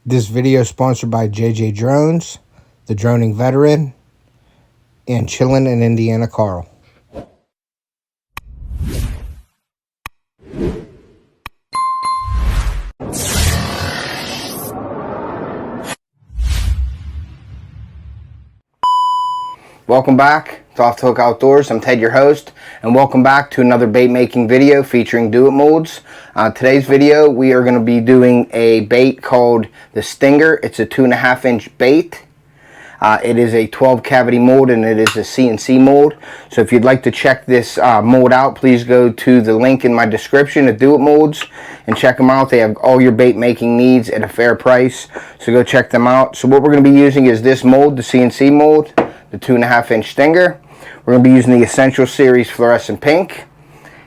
This video is sponsored by JJ Drones, the droning veteran, and chillin' in Indiana Carl. Welcome back to Off the Hook Outdoors. I'm Ted, your host, and welcome back to another bait making video featuring itMolds. Today's video, we are going to be doing a bait called the Stinger. It's a 2.5-inch bait. It is a 12 cavity mold, and it is a CNC mold. So if you'd like to check this mold out, please go to the link in my description at itMolds and check them out. They have all your bait making needs at a fair price, so go check them out. So what we're going to be using is this mold, the CNC mold, the 2.5-inch Stinger. We're going to be using the Essential Series Fluorescent Pink,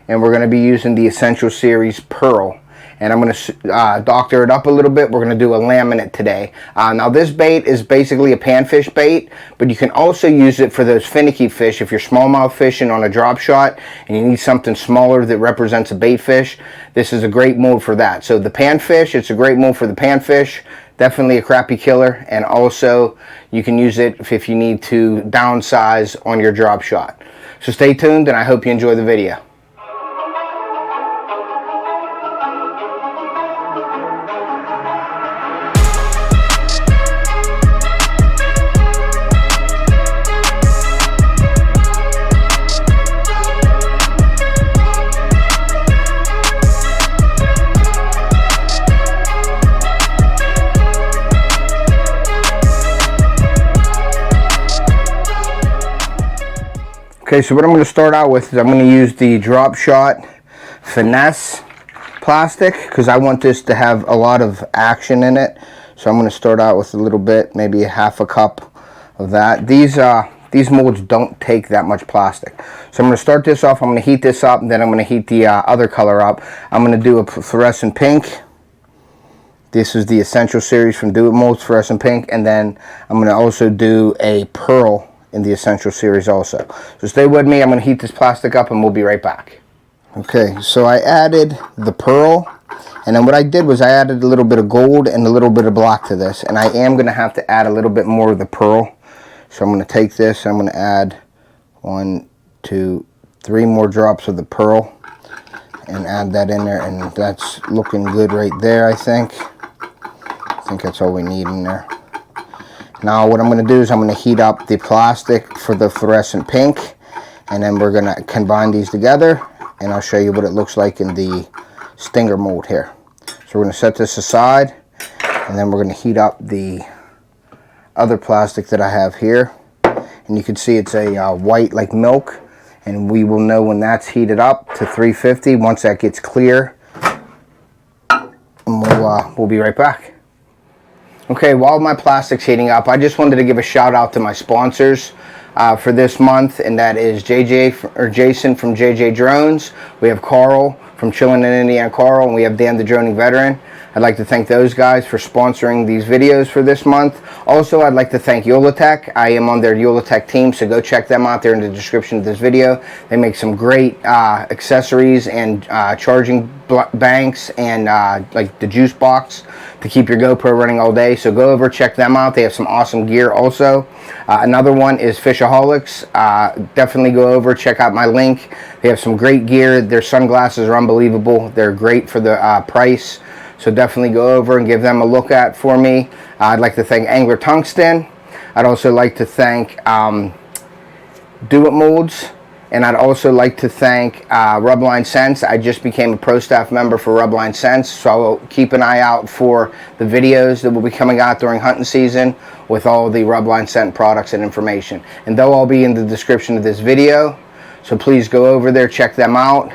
and we're going to be using the Essential Series Pearl. And I'm going to doctor it up a little bit. We're going to do a laminate today. Now this bait is basically a panfish bait, but you can also use it for those finicky fish. If you're smallmouth fishing on a drop shot and you need something smaller that represents a bait fish, this is a great mold for that. So the panfish, it's a great mold for the panfish. Definitely a crappie killer, and also you can use it if you need to downsize on your drop shot. So stay tuned, and I hope you enjoy the video. Okay, so what I'm going to start out with is I'm going to use the Drop Shot Finesse plastic because I want this to have a lot of action in it. So I'm going to start out with a little bit, maybe a half a cup of that. These molds don't take that much plastic. So I'm going to start this off. I'm going to heat this up, and then I'm going to heat the other color up. I'm going to do a fluorescent pink. This is the Essential Series from itMolds Fluorescent Pink, and then I'm going to also do a pearl in the Essential Series also. So stay with me. I'm going to heat this plastic up and we'll be right back. Okay, so I added the pearl, and then what I did was I added a little bit of gold and a little bit of black to this, and I am going to have to add a little bit more of the pearl. So I'm going to take this and I'm going to add 1, 2, 3 more drops of the pearl and add that in there, and that's looking good right there. I think that's all we need in there. Now what I'm going to do is I'm going to heat up the plastic for the fluorescent pink, and then we're going to combine these together, and I'll show you what it looks like in the Stinger mold here. So we're going to set this aside, and then we're going to heat up the other plastic that I have here, and you can see it's a white like milk, and we will know when that's heated up to 350 once that gets clear, and we'll be right back. Okay, while my plastic's heating up, I just wanted to give a shout out to my sponsors for this month, and that is Jason from JJ Drones. We have Carl from Chillin' in Indiana Carl, and we have Dan the Droning Veteran. I'd like to thank those guys for sponsoring these videos for this month. Also, I'd like to thank Yolatech. I am on their Yolatech team, so go check them out there in the description of this video. They make some great accessories and charging banks and like the juice box to keep your GoPro running all day. So go over, check them out. They have some awesome gear also. Another one is Fishoholics. Definitely go over, check out my link. They have some great gear. Their sunglasses are unbelievable. They're great for the price. So definitely go over and give them a look at for me. I'd like to thank Angler Tungsten. I'd also like to thank itMolds. And I'd also like to thank Rubline Sense. I just became a pro staff member for Rubline Sense, so I'll keep an eye out for the videos that will be coming out during hunting season with all the Rubline Scent products and information. And they'll all be in the description of this video, so please go over there, check them out.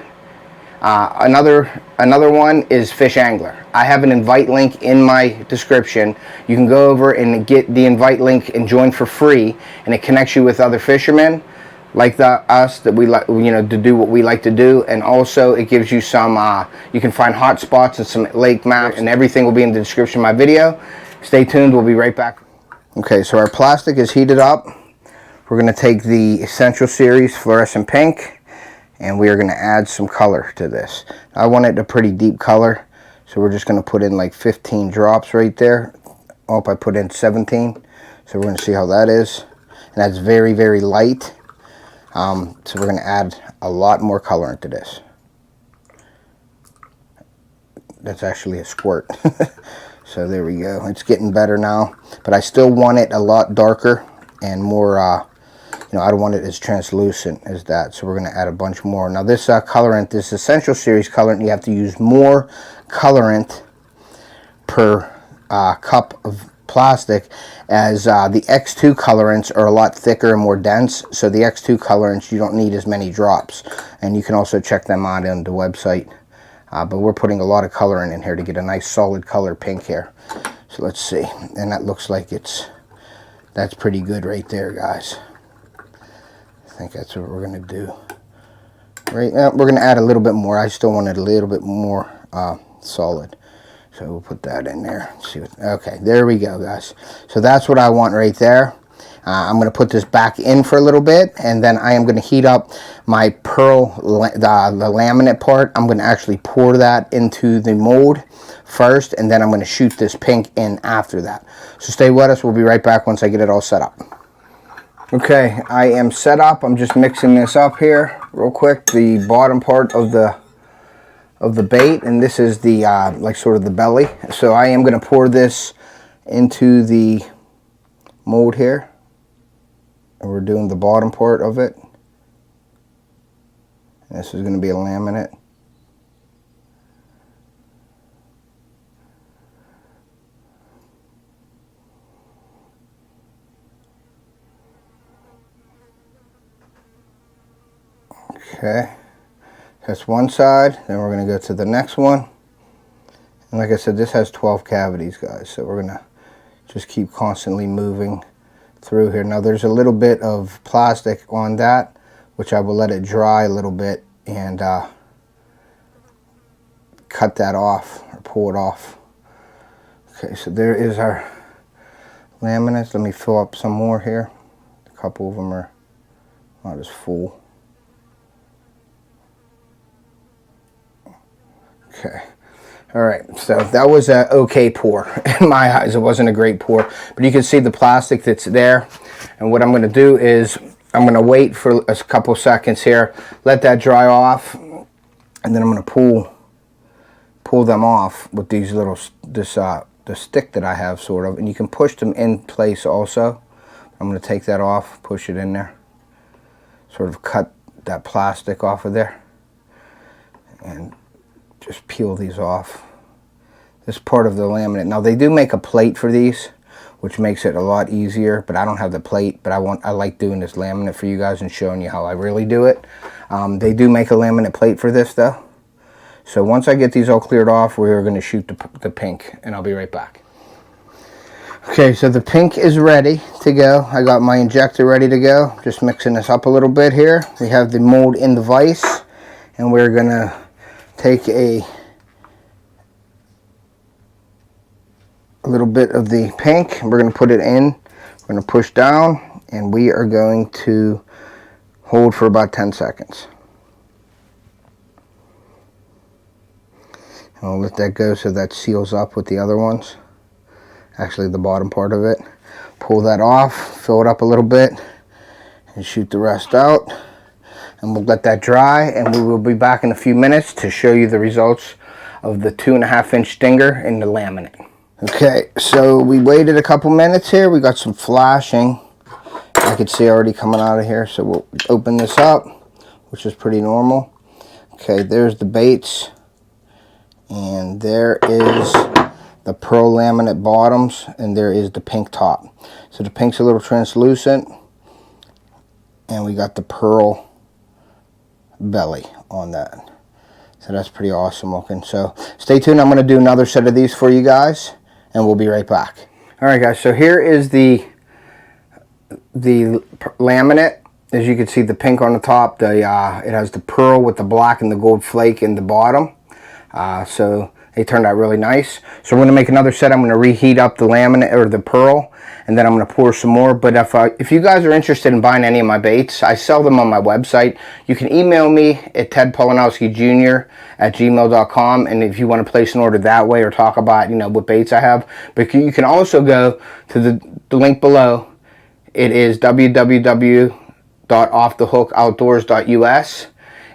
Another one is FishAngler. I have an invite link in my description. You can go over and get the invite link and join for free, and it connects you with other fishermen like us that we like, to do what we like to do, and also it gives you some you can find hot spots and some lake maps, and everything will be in the description of my video. Stay tuned, we'll be right back. Okay, so our plastic is heated up. We're going to take the Essential Series Fluorescent Pink, and we are going to add some color to this. I want it a pretty deep color, so we're just going to put in like 15 drops right there Oh, I put in 17. So we're going to see how that is. And that's very, very light. So we're going to add a lot more colorant to this. That's actually a squirt. So there we go. It's getting better now. But I still want it a lot darker and more, you know, I don't want it as translucent as that. So we're going to add a bunch more. Now this colorant, this Essential Series colorant, you have to use more colorant per cup of plastic, as the X2 colorants are a lot thicker and more dense. So the X2 colorants, you don't need as many drops, and you can also check them out on the website. But we're putting a lot of colorant in here to get a nice solid color pink here. So let's see, and that looks like that's pretty good right there, guys. I think that's what we're gonna do. Right, we're gonna add a little bit more. I still want it a little bit more solid. So we'll put that in there. See what, okay, there we go, guys. So that's what I want right there. I'm going to put this back in for a little bit, and then I am going to heat up my pearl, the laminate part. I'm going to actually pour that into the mold first, and then I'm going to shoot this pink in after that. So stay with us. We'll be right back once I get it all set up. Okay, I am set up. I'm just mixing this up here real quick. The bottom part of the bait, and this is the like sort of the belly. So I am going to pour this into the mold here, and we're doing the bottom part of it. And this is going to be a laminate. Okay. That's one side, then we're going to go to the next one. And like I said, this has 12 cavities, guys, so we're going to just keep constantly moving through here. Now there's a little bit of plastic on that, which I will let it dry a little bit and cut that off, or pull it off. Okay, so there is our laminates. Let me fill up some more here. A couple of them are not as full. Okay, all right, so that was a okay pour. In my eyes, it wasn't a great pour, but you can see the plastic that's there. And what I'm going to do is I'm going to wait for a couple seconds here, let that dry off, and then I'm going to pull them off with these little, the stick that I have sort of, and you can push them in place also. I'm going to take that off, push it in there, sort of cut that plastic off of there, and just peel these off. This part of the laminate. Now they do make a plate for these, which makes it a lot easier, but I don't have the plate, but I like doing this laminate for you guys and showing you how I really do it. They do make a laminate plate for this though. So once I get these all cleared off, we're going to shoot the pink, and I'll be right back. Okay, so the pink is ready to go. I got my injector ready to go. Just mixing this up a little bit here. We have the mold in the vise, and we're going to take a little bit of the pink, and we're going to put it in. We're going to push down, and we are going to hold for about 10 seconds. And I'll let that go so that seals up with the other ones. Actually, the bottom part of it. Pull that off, fill it up a little bit, and shoot the rest out. And we'll let that dry, and we will be back in a few minutes to show you the results of the 2.5-inch stinger in the laminate. Okay, so we waited a couple minutes here. We got some flashing. I could see already coming out of here, so we'll open this up, which is pretty normal. Okay, there's the baits, and there is the pearl laminate bottoms, and there is the pink top. So the pink's a little translucent, and we got the pearl belly on that. So that's pretty awesome looking. So stay tuned. I'm going to do another set of these for you guys, and we'll be right back. All right, guys, so here is the laminate. As you can see, the pink on the top, it has the pearl with the black and the gold flake in the bottom. So They turned out really nice. So we're going to make another set. I'm going to reheat up the laminate or the pearl, and then I'm going to pour some more. But if you guys are interested in buying any of my baits, I sell them on my website. You can email me at tedpolanowskijr@gmail.com, and if you want to place an order that way or talk about, you know, what baits I have. But you can also go to the link below. It is www.offthehookoutdoors.us.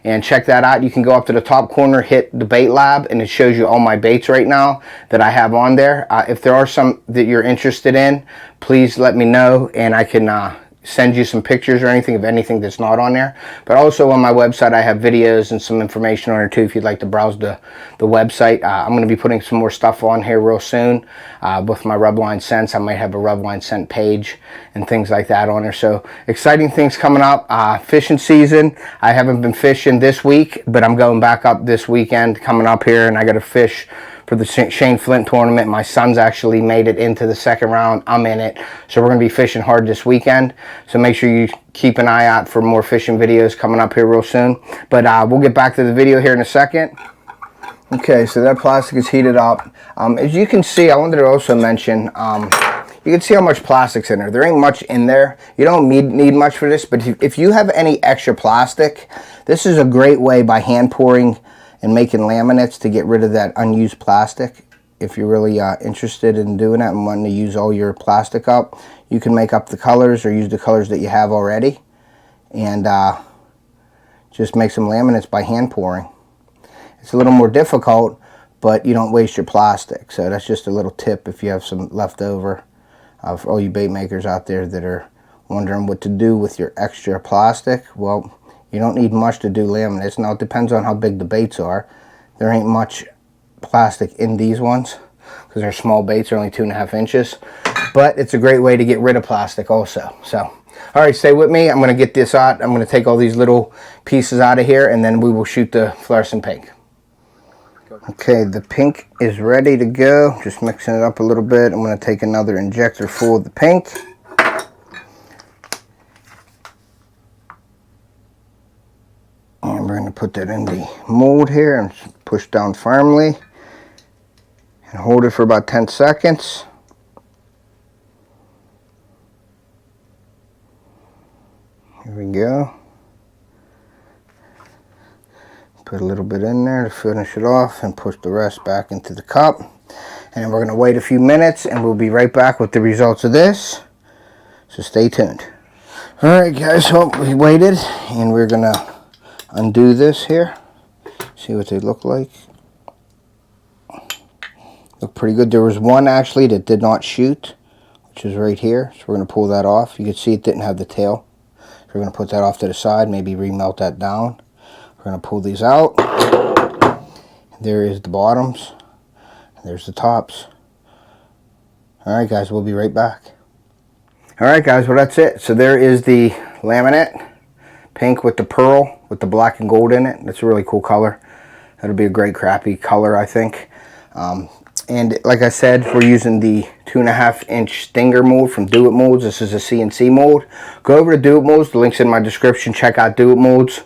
And check that out. You can go up to the top corner, hit the bait lab, and it shows you all my baits right now that I have on there. If there are some that you're interested in, please let me know, and I can send you some pictures or anything of anything that's not on there. But also on my website, I have videos and some information on there too if you'd like to browse the website. I'm going to be putting some more stuff on here real soon with my rubline scents. I might have a rubline scent page and things like that on there. So exciting things coming up. Fishing season. I haven't been fishing this week, but I'm going back up this weekend coming up here, and I got to fish for the Shane Flint tournament. My son's actually made it into the second round. I'm in it. So we're going to be fishing hard this weekend. So make sure you keep an eye out for more fishing videos coming up here real soon. But we'll get back to the video here in a second. Okay, so that plastic is heated up. As you can see, I wanted to also mention, you can see how much plastic's in there. There ain't much in there. You don't need much for this, but if you have any extra plastic, this is a great way by hand pouring and making laminates to get rid of that unused plastic. If you're really interested in doing that and wanting to use all your plastic up, you can make up the colors or use the colors that you have already, and just make some laminates by hand pouring. It's a little more difficult, but you don't waste your plastic. So that's just a little tip if you have some left over. For all you bait makers out there that are wondering what to do with your extra plastic, well, you don't need much to do laminates. Now, it depends on how big the baits are. There ain't much plastic in these ones because they're small baits. They're only 2.5 inches. But it's a great way to get rid of plastic also. So, all right, stay with me. I'm going to get this out. I'm going to take all these little pieces out of here, and then we will shoot the fluorescent pink. Okay, the pink is ready to go. Just mixing it up a little bit. I'm going to take another injector full of the pink. And we're going to put that in the mold here and push down firmly and hold it for about 10 seconds. Here we go. Put a little bit in there to finish it off and push the rest back into the cup. And then we're going to wait a few minutes and we'll be right back with the results of this. So stay tuned. Alright guys, so we waited and we're going to undo this here, see what they look like. Look pretty good. There was one actually that did not shoot, which is right here, so we're going to pull that off. You can see it didn't have the tail, so we're going to put that off to the side, maybe remelt that down. We're going to pull these out. There is the bottoms, there's the tops. Alright guys, we'll be right back. Alright guys, well that's it. So there is the laminate pink with the pearl with the black and gold in it. That's a really cool color. That'll be a great crappie color, I think. And like I said, we're using the 2.5 inch stinger mold from itMolds. This is a CNC mold. Go over to itMolds. The link's in my description. Check out itMolds.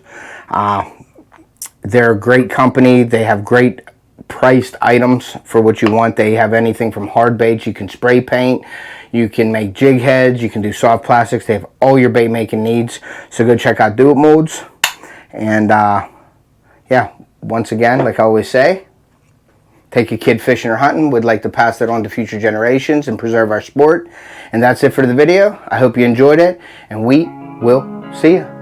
They're a great company. They have great priced items for what you want. They have anything from hard baits. You can spray paint. You can make jig heads. You can do soft plastics. They have all your bait making needs. So go check out itMolds. And yeah, once again, like I always say, take a kid fishing or hunting. We'd like to pass that on to future generations and preserve our sport. And that's it for the video. I hope you enjoyed it, and we will see you.